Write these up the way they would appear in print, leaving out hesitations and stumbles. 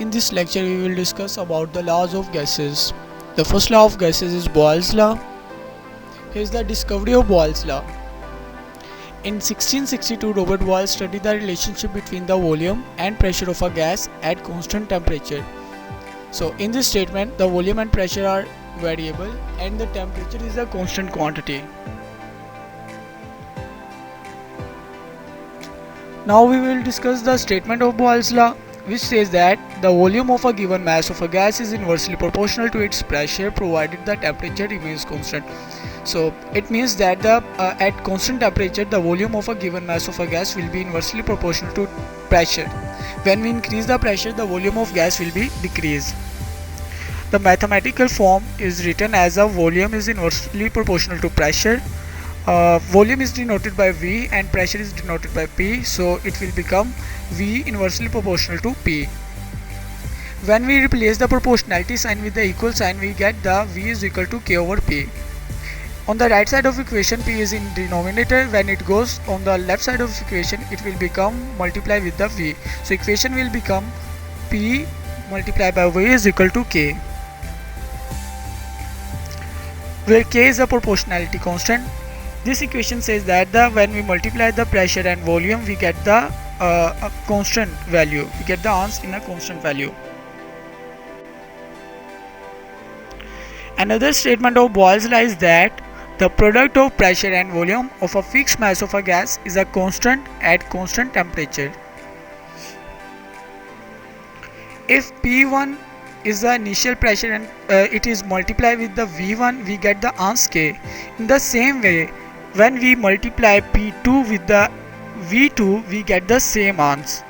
In this lecture we will discuss about the laws of gases. The first law of gases is Boyle's law. Here is the discovery of Boyle's law. In 1662, Robert Boyle studied the relationship between the volume and pressure of a gas at constant temperature. So in this statement, the volume and pressure are variable and the temperature is a constant quantity. Now we will discuss the statement of Boyle's law, which says that the volume of a given mass of a gas is inversely proportional to its pressure provided the temperature remains constant. So it means that at constant temperature the volume of a given mass of a gas will be inversely proportional to pressure. When we increase the pressure, the volume of gas will be decreased. The mathematical form is written as a volume is inversely proportional to pressure. Volume is denoted by V and pressure is denoted by P, so it will become V inversely proportional to P. When we replace the proportionality sign with the equal sign, we get the V is equal to K over P. On the right side of equation, P is in denominator. When it goes on the left side of equation, it will become multiply with the V. So equation will become P multiplied by V is equal to K, where K is a proportionality constant. This equation says that when we multiply the pressure and volume, we get the a constant value. We get the answer in a constant value. Another statement of Boyle's law is that the product of pressure and volume of a fixed mass of a gas is a constant at constant temperature. If P1 is the initial pressure and it is multiplied with the V1, we get the answer K. In the same way, when we multiply P2 with the V2, we get the same answer.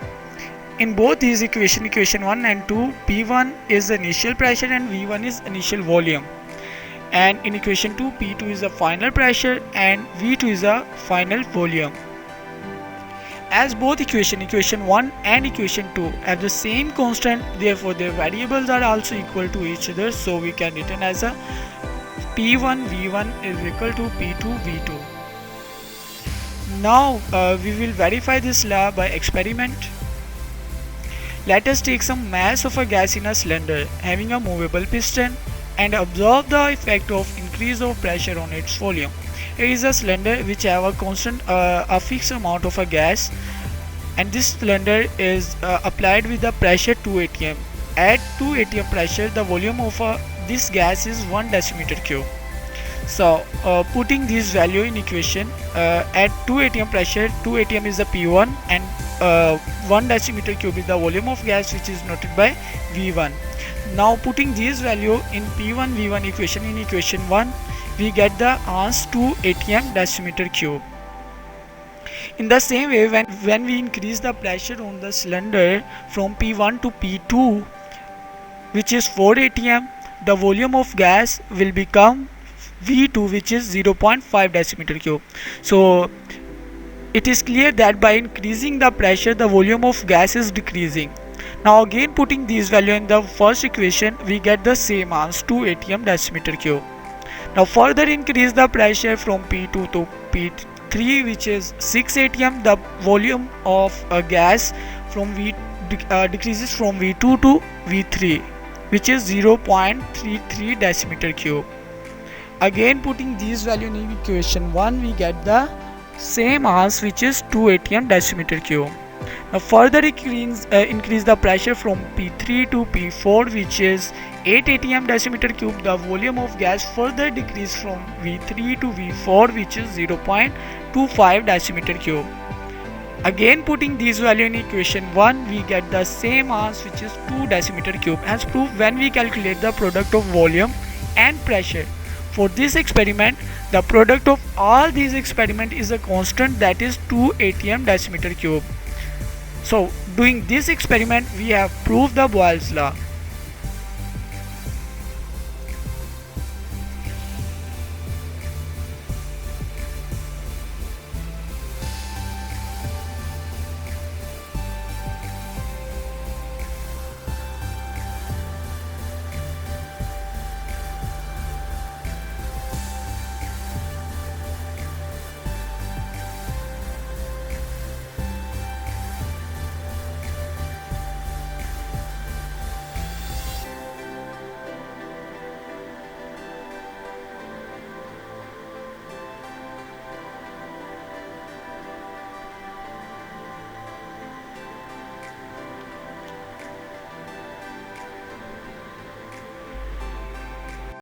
In both these equation 1 and 2, P1 is the initial pressure and V1 is initial volume. And in equation 2, P2 is the final pressure and V2 is the final volume. As both equation 1 and equation 2 have the same constant, therefore their variables are also equal to each other, so we can written as a P1 V1 is equal to P2 V2. Now we will verify this law by experiment. Let us take some mass of a gas in a cylinder having a movable piston and observe the effect of increase of pressure on its volume. Here is a cylinder which have a constant a fixed amount of a gas, and this cylinder is applied with the pressure 2 atm. At 2 atm pressure, the volume of this gas is 1 decimeter cube. So putting this value in equation, at 2 atm pressure, 2 atm is the P1 and 1 decimeter cube is the volume of gas, which is noted by V1. Now putting this value in P1 V1 equation in equation 1, we get the answer 2 atm decimeter cube. In the same way, when we increase the pressure on the cylinder from P1 to P2, which is 4 atm, the volume of gas will become V2, which is 0.5 decimeter cube. So it is clear that by increasing the pressure, the volume of gas is decreasing. Now again putting these value in the first equation, we get the same answer 2 atm decimeter cube. Now further increase the pressure from P2 to P3, which is 6 atm, the volume of gas from decreases from V2 to V3, which is 0.33 decimeter cube. Again putting these value in equation 1, we get the same answer, which is 2 atm decimeter cube. Now further increase the pressure from P3 to P4, which is 8 atm decimeter cube. The volume of gas further decreased from V3 to V4, which is 0.25 decimeter cube. Again putting these value in equation 1, we get the same answer, which is 2 decimeter cube. As proved when we calculate the product of volume and pressure. For this experiment, the product of all these experiments is a constant, that is 2 atm decimeter cube. So doing this experiment, we have proved the Boyle's law.